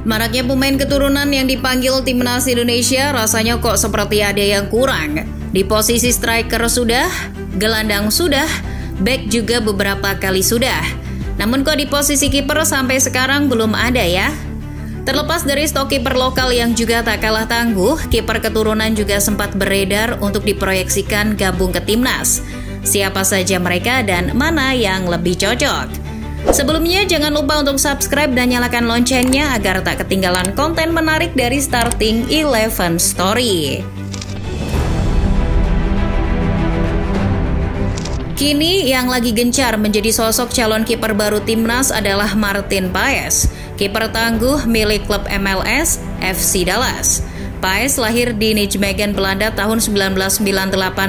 Maraknya pemain keturunan yang dipanggil Timnas Indonesia rasanya kok seperti ada yang kurang. Di posisi striker sudah, gelandang sudah, back juga beberapa kali sudah. Namun kok di posisi kiper sampai sekarang belum ada ya. Terlepas dari stok kiper lokal yang juga tak kalah tangguh, kiper keturunan juga sempat beredar untuk diproyeksikan gabung ke Timnas. Siapa saja mereka dan mana yang lebih cocok? Sebelumnya jangan lupa untuk subscribe dan nyalakan loncengnya agar tak ketinggalan konten menarik dari Starting 11 Story. Kini yang lagi gencar menjadi sosok calon kiper baru Timnas adalah Martin Paes, kiper tangguh milik klub MLS FC Dallas. Paes lahir di Nijmegen, Belanda tahun 1998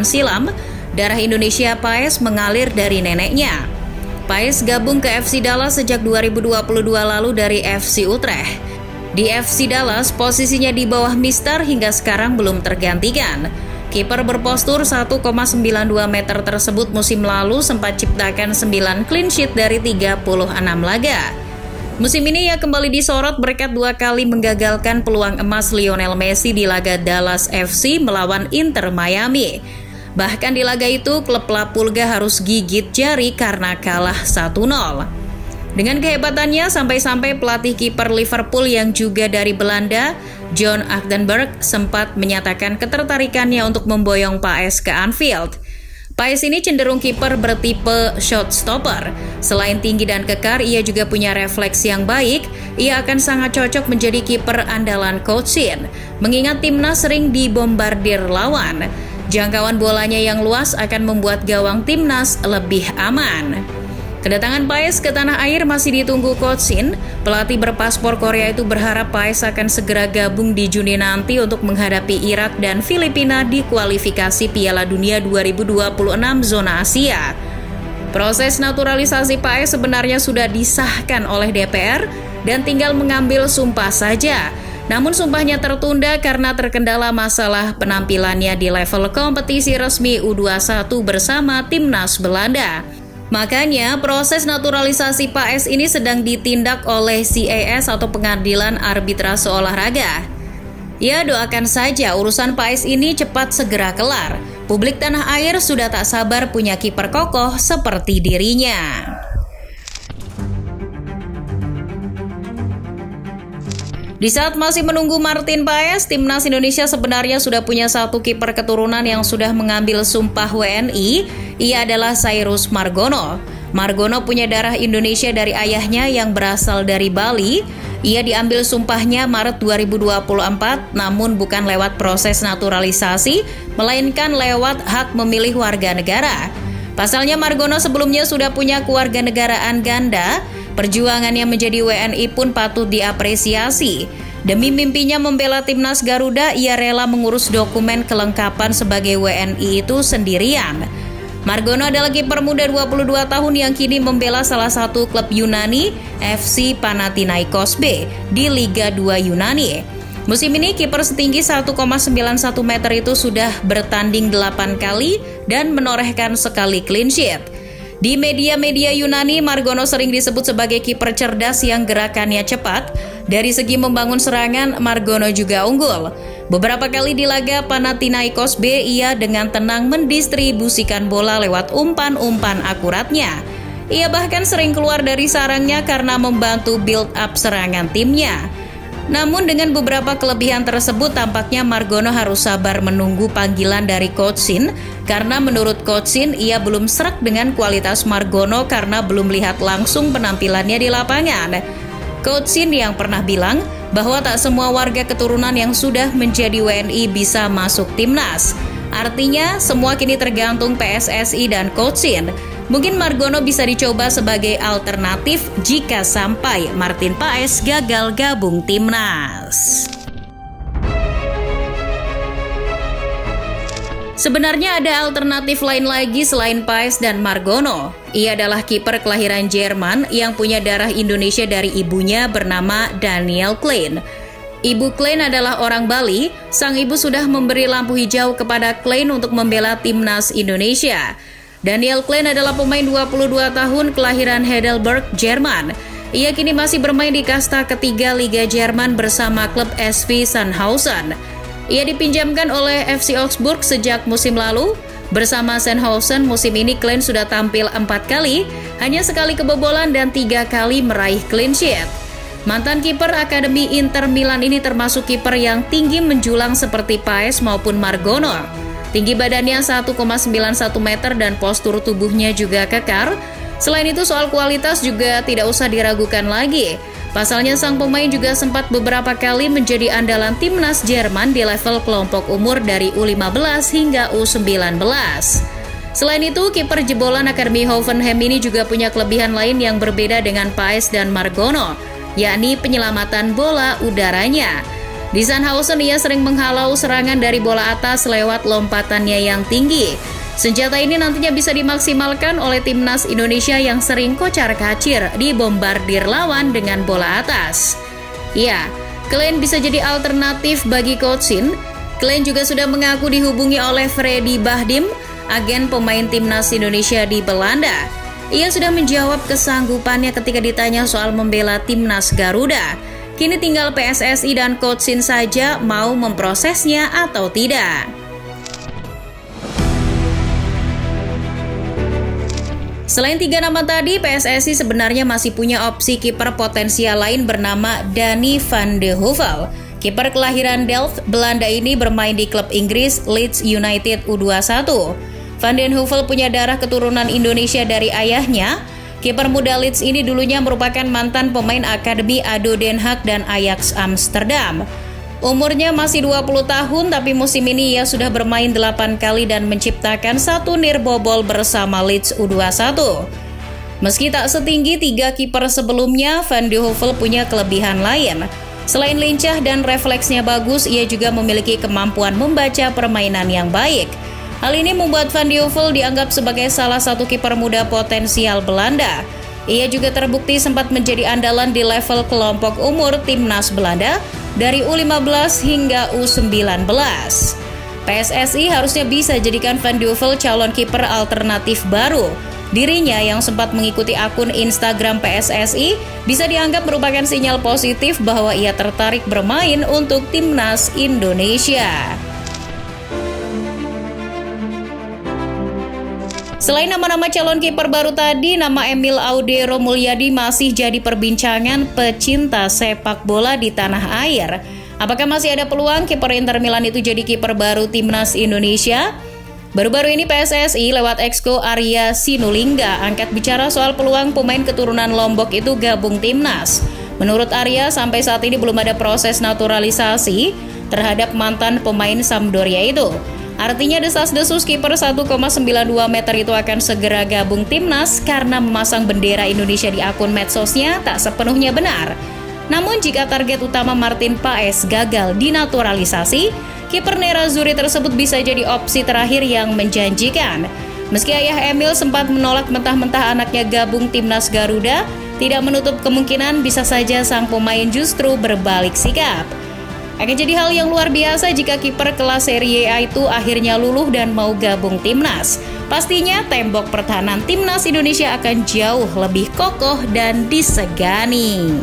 silam. Darah Indonesia Paes mengalir dari neneknya. Paes gabung ke FC Dallas sejak 2022 lalu dari FC Utrecht. Di FC Dallas, posisinya di bawah Mister hingga sekarang belum tergantikan. Kiper berpostur 1,92 meter tersebut musim lalu sempat ciptakan 9 clean sheet dari 36 laga. Musim ini ia kembali disorot berkat 2 kali menggagalkan peluang emas Lionel Messi di laga Dallas FC melawan Inter Miami. Bahkan di laga itu, klub Lapulga harus gigit jari karena kalah 1-0. Dengan kehebatannya, sampai-sampai pelatih kiper Liverpool yang juga dari Belanda, John Achterberg, sempat menyatakan ketertarikannya untuk memboyong Paes ke Anfield. Paes ini cenderung kiper bertipe shot stopper. Selain tinggi dan kekar, ia juga punya refleks yang baik. Ia akan sangat cocok menjadi kiper andalan Coach Shin, mengingat timnas sering dibombardir lawan. Jangkauan bolanya yang luas akan membuat gawang timnas lebih aman. Kedatangan Paes ke tanah air masih ditunggu Coach Shin. Pelatih berpaspor Korea itu berharap Paes akan segera gabung di Juni nanti untuk menghadapi Irak dan Filipina di kualifikasi Piala Dunia 2026 zona Asia. Proses naturalisasi Paes sebenarnya sudah disahkan oleh DPR dan tinggal mengambil sumpah saja. Namun sumpahnya tertunda karena terkendala masalah penampilannya di level kompetisi resmi U21 bersama Timnas Belanda. Makanya proses naturalisasi Paes ini sedang ditindak oleh CAS atau Pengadilan Arbitrase Olahraga. Ya, doakan saja urusan Paes ini cepat segera kelar. Publik tanah air sudah tak sabar punya kiper kokoh seperti dirinya. Di saat masih menunggu Martin Paes, Timnas Indonesia sebenarnya sudah punya satu kiper keturunan yang sudah mengambil sumpah WNI. Ia adalah Cyrus Margono. Margono punya darah Indonesia dari ayahnya yang berasal dari Bali. Ia diambil sumpahnya Maret 2024, namun bukan lewat proses naturalisasi, melainkan lewat hak memilih warga negara. Pasalnya Margono sebelumnya sudah punya kewarganegaraan ganda. Perjuangannya menjadi WNI pun patut diapresiasi. Demi mimpinya membela timnas Garuda, ia rela mengurus dokumen kelengkapan sebagai WNI itu sendirian. Margono adalah kiper muda 22 tahun yang kini membela salah satu klub Yunani, FC Panathinaikos B, di Liga 2 Yunani. Musim ini kiper setinggi 1,91 meter itu sudah bertanding 8 kali dan menorehkan sekali clean sheet. Di media-media Yunani, Margono sering disebut sebagai kiper cerdas yang gerakannya cepat. Dari segi membangun serangan, Margono juga unggul. Beberapa kali di laga Panathinaikos B, ia dengan tenang mendistribusikan bola lewat umpan-umpan akuratnya. Ia bahkan sering keluar dari sarangnya karena membantu build up serangan timnya. Namun dengan beberapa kelebihan tersebut, tampaknya Margono harus sabar menunggu panggilan dari Coach Shin, karena menurut Coach Shin ia belum sreg dengan kualitas Margono karena belum lihat langsung penampilannya di lapangan. Coach Shin yang pernah bilang bahwa tak semua warga keturunan yang sudah menjadi WNI bisa masuk timnas. Artinya semua kini tergantung PSSI dan Coach Shin. Mungkin Margono bisa dicoba sebagai alternatif jika sampai Martin Paes gagal gabung timnas. Sebenarnya ada alternatif lain lagi selain Paes dan Margono. Ia adalah kiper kelahiran Jerman yang punya darah Indonesia dari ibunya bernama Daniel Klein. Ibu Klein adalah orang Bali, sang ibu sudah memberi lampu hijau kepada Klein untuk membela timnas Indonesia. Daniel Klein adalah pemain 22 tahun kelahiran Heidelberg, Jerman. Ia kini masih bermain di kasta ketiga Liga Jerman bersama klub SV Sandhausen. Ia dipinjamkan oleh FC Augsburg sejak musim lalu. Bersama Sandhausen musim ini Klein sudah tampil 4 kali, hanya sekali kebobolan dan 3 kali meraih clean sheet. Mantan kiper Akademi Inter Milan ini termasuk kiper yang tinggi menjulang seperti Paes maupun Margono. Tinggi badannya 1,91 meter dan postur tubuhnya juga kekar. Selain itu soal kualitas juga tidak usah diragukan lagi. Pasalnya sang pemain juga sempat beberapa kali menjadi andalan timnas Jerman di level kelompok umur dari U15 hingga U19. Selain itu, kiper jebolan Akademi Hoffenheim ini juga punya kelebihan lain yang berbeda dengan Paes dan Margono, yakni penyelamatan bola udaranya. Di Sandhausen ia sering menghalau serangan dari bola atas lewat lompatannya yang tinggi. Senjata ini nantinya bisa dimaksimalkan oleh timnas Indonesia yang sering kocar-kacir dibombardir lawan dengan bola atas. Ya, Klein bisa jadi alternatif bagi Coach Shin. Klein juga sudah mengaku dihubungi oleh Freddy Bahdim, agen pemain timnas Indonesia di Belanda. Ia sudah menjawab kesanggupannya ketika ditanya soal membela timnas Garuda. Kini tinggal PSSI dan Coach Shin saja mau memprosesnya atau tidak. Selain 3 nama tadi, PSSI sebenarnya masih punya opsi kiper potensial lain bernama Danny van de Heuvel. Kiper kelahiran Delft, Belanda ini bermain di klub Inggris Leeds United U21. Van den Heuvel punya darah keturunan Indonesia dari ayahnya. Kiper muda Leeds ini dulunya merupakan mantan pemain Akademi ADO Den Haag dan Ajax Amsterdam. Umurnya masih 20 tahun, tapi musim ini ia sudah bermain 8 kali dan menciptakan 1 nirbobol bersama Leeds U21. Meski tak setinggi 3 kiper sebelumnya, Van de Heuvel punya kelebihan lain. Selain lincah dan refleksnya bagus, ia juga memiliki kemampuan membaca permainan yang baik. Hal ini membuat Van de Heuvel dianggap sebagai salah satu kiper muda potensial Belanda. Ia juga terbukti sempat menjadi andalan di level kelompok umur timnas Belanda dari U15 hingga U19. PSSI harusnya bisa jadikan Van de Heuvel calon kiper alternatif baru. Dirinya yang sempat mengikuti akun Instagram PSSI bisa dianggap merupakan sinyal positif bahwa ia tertarik bermain untuk timnas Indonesia. Selain nama-nama calon kiper baru tadi, nama Emil Audero Mulyadi masih jadi perbincangan pecinta sepak bola di tanah air. Apakah masih ada peluang kiper Inter Milan itu jadi kiper baru timnas Indonesia? Baru-baru ini PSSI lewat Exco Arya Sinulinga angkat bicara soal peluang pemain keturunan Lombok itu gabung timnas. Menurut Arya, sampai saat ini belum ada proses naturalisasi terhadap mantan pemain Sampdoria itu. Artinya desas-desus kiper 1,92 meter itu akan segera gabung timnas karena memasang bendera Indonesia di akun medsosnya tak sepenuhnya benar. Namun jika target utama Martin Paes gagal dinaturalisasi, kiper Nerazzurri tersebut bisa jadi opsi terakhir yang menjanjikan. Meski ayah Emil sempat menolak mentah-mentah anaknya gabung timnas Garuda, tidak menutup kemungkinan bisa saja sang pemain justru berbalik sikap. Akan jadi hal yang luar biasa jika kiper kelas Serie A itu akhirnya luluh dan mau gabung timnas. Pastinya tembok pertahanan timnas Indonesia akan jauh lebih kokoh dan disegani.